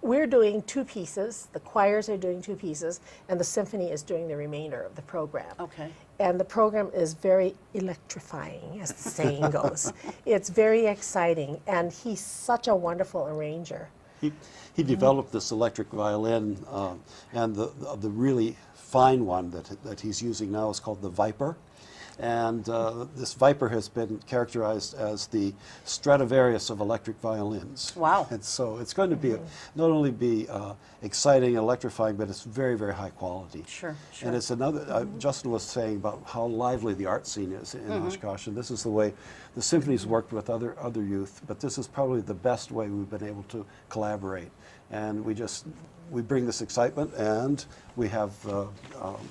We're doing two pieces, the choirs are doing two pieces, and the symphony is doing the remainder of the program. Okay. And the program is very electrifying, as the saying goes. It's very exciting, and he's such a wonderful arranger. He developed this electric violin, and the really fine one that he's using now is called the Viper. And this Viper has been characterized as the Stradivarius of electric violins. Wow. And so it's going to be not only be exciting, electrifying, but it's very, very high quality. Sure, sure. And it's another, Justin was saying about how lively the art scene is in Oshkosh, and this is the way the symphony's worked with other youth, but this is probably the best way we've been able to collaborate. And we bring this excitement, and we have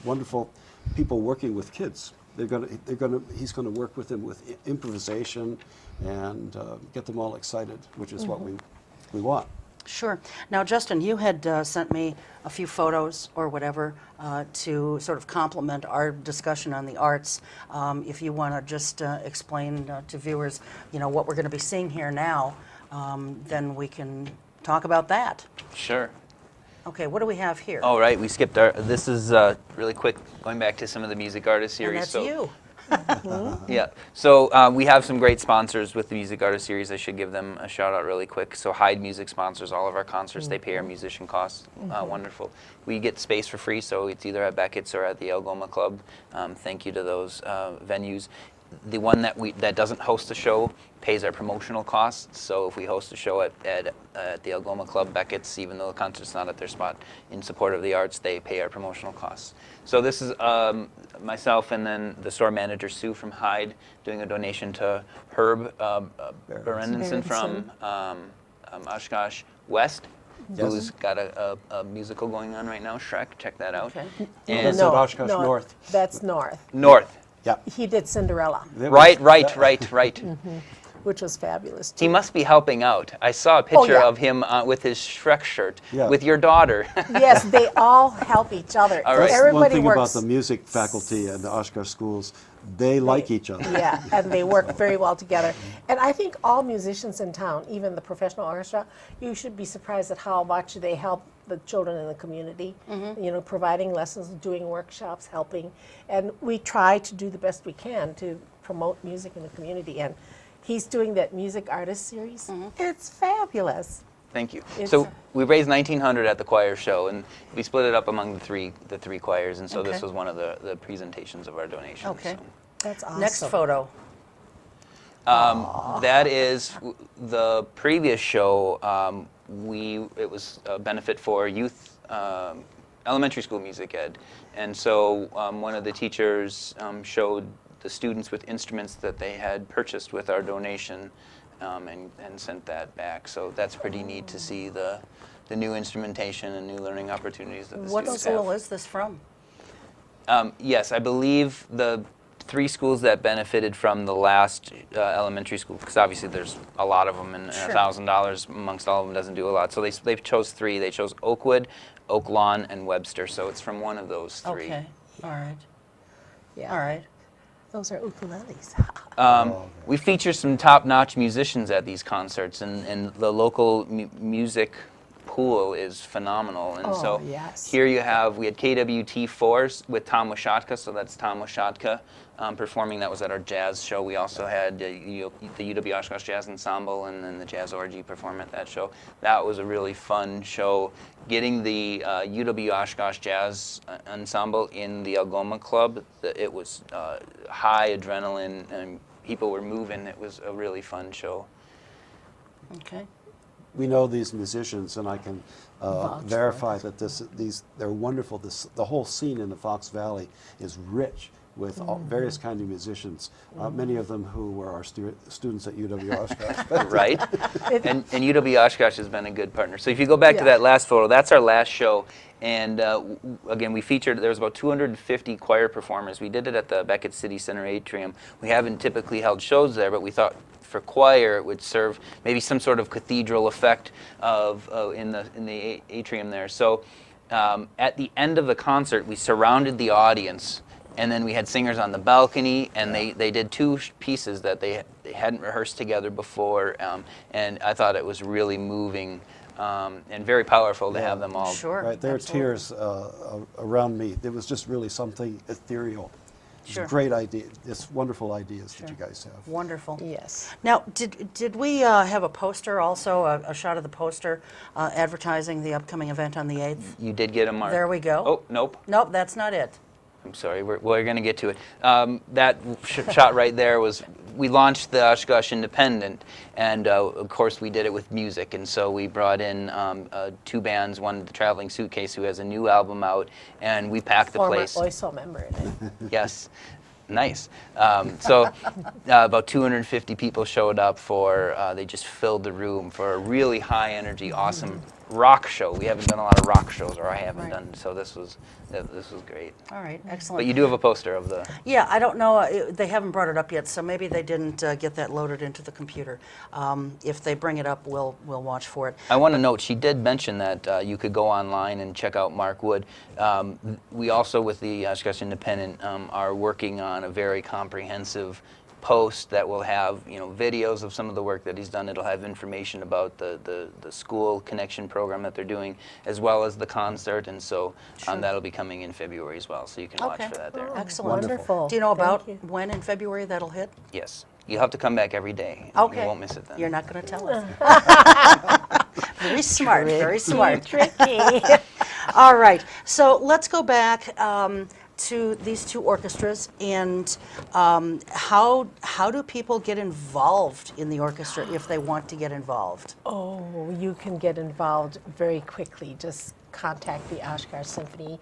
wonderful people working with kids. He's going to work with them with improvisation and get them all excited, which is what we want. Sure. Now, Justin, you had sent me a few photos or whatever to sort of complement our discussion on the arts. If you want to just explain to viewers, what we're going to be seeing here now, then we can talk about that. Sure. Okay, what do we have here? Oh, right, we skipped this is really quick, going back to some of the music artist series. and that's so, you. Yeah, so we have some great sponsors with the Music Artist Series. I should give them a shout out really quick. So Hyde Music sponsors all of our concerts. They pay our musician costs. Wonderful. We get space for free, so it's either at Beckett's or at the Algoma Club. Thank you to those venues. The one that doesn't host a show pays our promotional costs. So if we host a show at the Algoma Club, Beckett's, even though the concert's not at their spot, in support of the arts, they pay our promotional costs. So this is myself and then the store manager, Sue from Hyde, doing a donation to Herb Berendenson from Oshkosh West, who's got a musical going on right now, Shrek. Check that out. Okay. And That's at Oshkosh no, North. That's North. North. Yeah. He did Cinderella. Right. which was fabulous He too. must be helping out. I saw a picture yeah. of him with his Shrek shirt Yeah. with your daughter. Yes, they all help each other. All right. That's Everybody one thing works. about the music faculty and the Oshkosh schools. They like each other. Yeah, and they work very well together. And I think all musicians in town, even the professional orchestra, you should be surprised at how much they help the children in the community, you know, providing lessons, doing workshops, helping. And we try to do the best we can to promote music in the community. And he's doing that music artist series. It's fabulous. Thank you. It's- So we raised $1,900 at the choir show, and we split it up among the three choirs, and so this Okay. was one of the presentations of our donations. Okay. So. That's awesome. Next photo. That is the previous show. It was a benefit for youth elementary school music ed, and so one of the teachers showed the students with instruments that they had purchased with our donation, and sent that back. So that's pretty neat to see the new instrumentation and new learning opportunities that the What students school have. is this from? Yes, I believe the 3 schools that benefited from the last elementary school, because obviously there's a lot of them, and Sure. $1,000 amongst all of them doesn't do a lot. So they chose 3. They chose Oakwood, Oak Lawn, and Webster. So it's from one of those 3. Okay, all right, Yeah. all right. Those are ukuleles. We feature some top-notch musicians at these concerts, and the local music pool is phenomenal. And Oh, so yes. here we had KWT4s with Tom Washatka, so that's Tom Washatka performing. That was at our jazz show. We also had the UW Oshkosh Jazz Ensemble and then the Jazz Orgy perform at that show. That was a really fun show. Getting the UW Oshkosh Jazz Ensemble in the Algoma Club, it was high adrenaline and people were moving. It was a really fun show. Okay. We know these musicians, and I can Vouch for verify that they're wonderful. The whole scene in the Fox Valley is rich with all, various kind of musicians. Many of them who were our students at UW Oshkosh. Right? and UW Oshkosh has been a good partner. So if you go back to Yeah. that last photo, that's our last show. And again, there was about 250 choir performers. We did it at the Beckett City Center atrium. We haven't typically held shows there, but we thought for choir it would serve maybe some sort of cathedral effect in the atrium there. So at the end of the concert, we surrounded the audience. And then we had singers on the balcony, and they did 2 pieces that they hadn't rehearsed together before, and I thought it was really moving and very powerful to have them all. Sure. Right, there are absolutely. tears around me. It was just really something ethereal. It's Sure. a great idea. It's wonderful ideas that you guys have. Wonderful. Yes. Now, did we have a poster also, a shot of the poster advertising the upcoming event on the 8th? You did get a mark. There we go. Oh, nope. Nope, that's not it. I'm sorry. We're going to get to it. That shot right there was, we launched the Oshkosh Independent, and of course we did it with music. And so we brought in 2 bands, one the Traveling Suitcase, who has a new album out, and we packed the Former place. OISO member in it. Yes. Nice. So about 250 people showed up they just filled the room for a really high energy, awesome rock show. We haven't done a lot of rock shows, or I haven't Right. done, so this was great. All right, excellent. But you do have a poster of the... Yeah, I don't know, they haven't brought it up yet, so maybe they didn't get that loaded into the computer. If they bring it up, we'll watch for it. I want to note, she did mention that you could go online and check out Mark Wood. We also, with the Oshkosh Independent, are working on a very comprehensive post that will have videos of some of the work that he's done. It'll have information about the school connection program that they're doing, as well as the concert, and so that'll be coming in February as well, so you can watch Okay. for that there. Excellent. Wonderful. Do you know Thank about you. when in February that'll hit? Yes. You'll have to come back every day. Okay. You won't miss it then. You're not going to tell us. Very smart, very smart. Tricky. All right, so let's go back to these 2 orchestras, and how do people get involved in the orchestra if they want to get involved? Oh, you can get involved very quickly. Just contact the Oshkosh Symphony.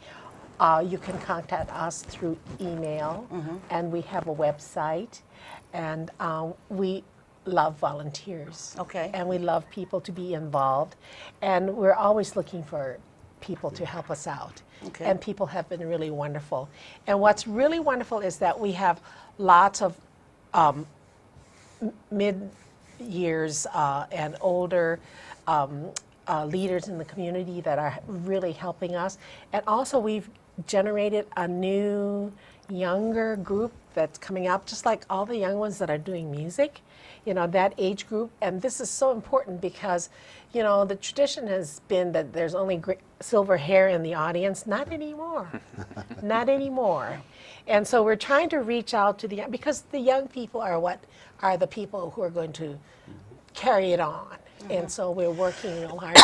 You can contact us through email, and we have a website, and we love volunteers. Okay. And we love people to be involved, and we're always looking for people to help us out. Okay. And people have been really wonderful. And what's really wonderful is that we have lots of years and older leaders in the community that are really helping us. And also we've generated a new, younger group that's coming up, just like all the young ones that are doing music, you know, that age group. And this is so important because, you know, the tradition has been that there's only silver hair in the audience. Not anymore. Not anymore. And so we're trying to reach out to the young, because the young people are what are the people who are going to carry it on. And so we're working real hard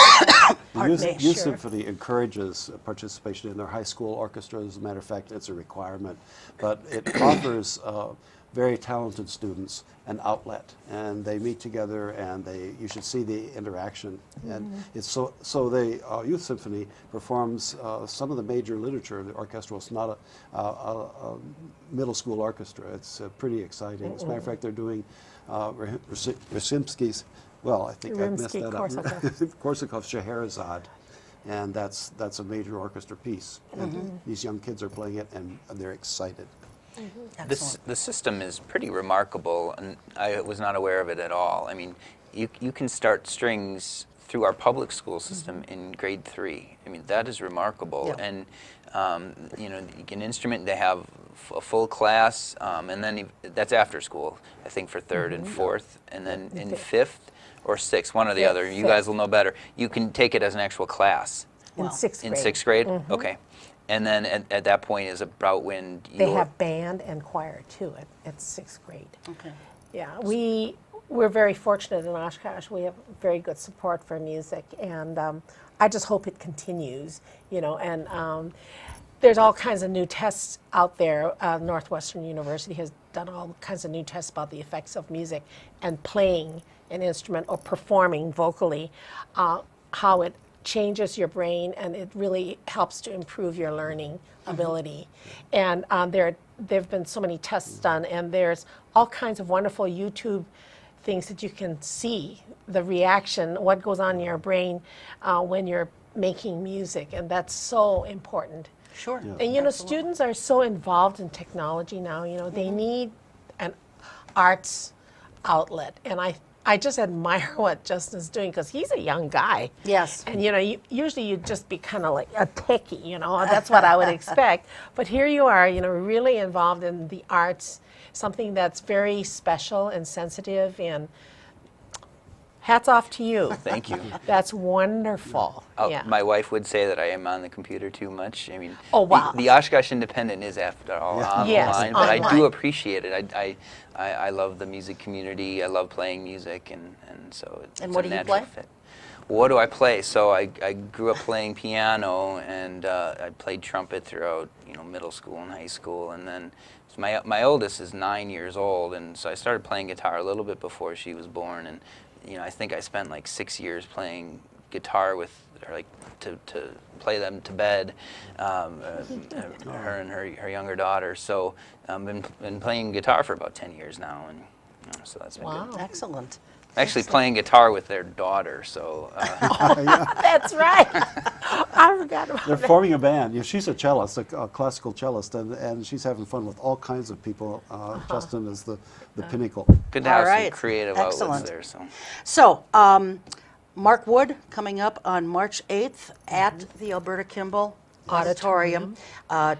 The Youth Symphony encourages participation in their high school orchestra. As a matter of fact, it's a requirement. But it offers very talented students an outlet, and they meet together, and you should see the interaction. And it's so the Youth Symphony performs some of the major literature. The orchestra is not a middle school orchestra. It's pretty exciting. As a matter of fact, they're doing Rymsky's. Well, I think I messed that up. Korsakov's Scheherazade, and that's a major orchestra piece. And these young kids are playing it, and they're excited. The system is pretty remarkable, and I was not aware of it at all. I mean, you can start strings through our public school system in grade 3. I mean, that is remarkable. Yeah. And you know, an instrument, they have a full class, and then that's after school, I think, for 3rd and 4th, and then in 5th or 6th, one or the other. You guys will know better. You can take it as an actual class. in 6th grade. In 6th grade? Okay. And then at that point is about when They have band and choir too at 6th grade. Okay. Yeah, we're very fortunate in Oshkosh. We have very good support for music, and I just hope it continues, you know, and there's all kinds of new tests out there. Northwestern University has done all kinds of new tests about the effects of music and playing an instrument or performing vocally, how it changes your brain, and it really helps to improve your learning ability. And there have been so many tests done, and there's all kinds of wonderful YouTube things that you can see, the reaction, what goes on in your brain when you're making music, and that's so important. Sure. And you know, students are so involved in technology now, you know, they need an arts outlet, and I just admire what Justin's doing, because he's a young guy. Yes. And you know, usually you'd just be kind of like a techie, you know, that's what I would expect. But here you are, you know, really involved in the arts, something that's very special and sensitive, and hats off to you. Thank you. That's wonderful. Yeah. My wife would say that I am on the computer too much. I mean, Oh, wow. the Oshkosh Independent is, after all, online, Yes, but I online. do appreciate it. I love the music community. I love playing music, and so it's And what a do you natural play? fit. What do I play? So I grew up playing piano, and I played trumpet throughout, you know, middle school and high school, and then my oldest is 9 years old, and so I started playing guitar a little bit before she was born, and you know, I think I spent like 6 years playing guitar with her, like to play them to bed, her and her younger daughter. So I've been playing guitar for about 10 years now, and so that's been Wow. good. Excellent. I'm actually playing guitar with their daughter, so That's right. I forgot about They're that. forming a band. Yeah, she's a cellist, a classical cellist, and she's having fun with all kinds of people. Justin is the pinnacle. good to All have right. some creative Excellent. outlets there. So So, Mark Wood coming up on March 8th at the Alberta Kimball Auditorium.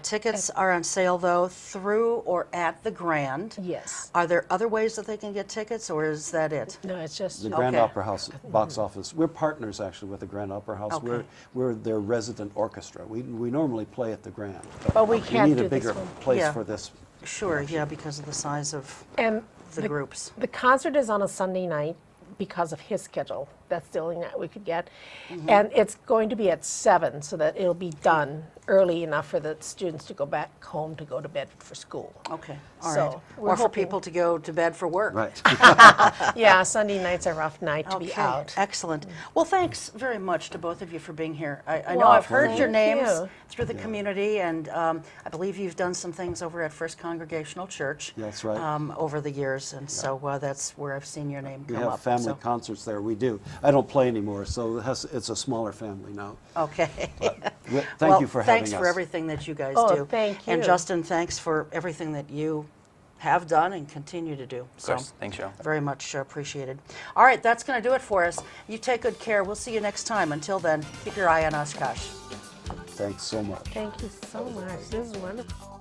Tickets are on sale, though, through or at the Grand. Yes. Are there other ways that they can get tickets, or is that it? No, it's just The Grand Okay. Opera House box office. We're partners actually with the Grand Opera House. Okay. We're their resident orchestra. We normally play at the Grand. But we can't need do a this bigger one. place Yeah. for this. Sure, yeah, because of the size of and the groups. The concert is on a Sunday night because of his schedule. That's the only night we could get. And it's going to be at 7, so that it'll be done early enough for the students to go back home to go to bed for school. Okay, all So, right. we're Or for hoping- people to go to bed for work. Right. Yeah, Sunday night's a rough night to be Okay, out. excellent. Well, thanks very much to both of you for being here. I know Well, I've heard your thank names you. through the community, and I believe you've done some things over at First Congregational Church. That's right. Over the years, and so that's where I've seen your name We come have up. family so- concerts there. We do. I don't play anymore, so it's a smaller family now. Okay. Thank you for having us. Thanks for everything that you guys Oh, do. thank And you. Justin, thanks for everything that you have done and continue to do. Of course. Thanks, Cheryl. Very much appreciated. All right, that's going to do it for us. You take good care. We'll see you next time. Until then, keep your eye on Oshkosh. Thanks so much. Thank you so much. This is wonderful.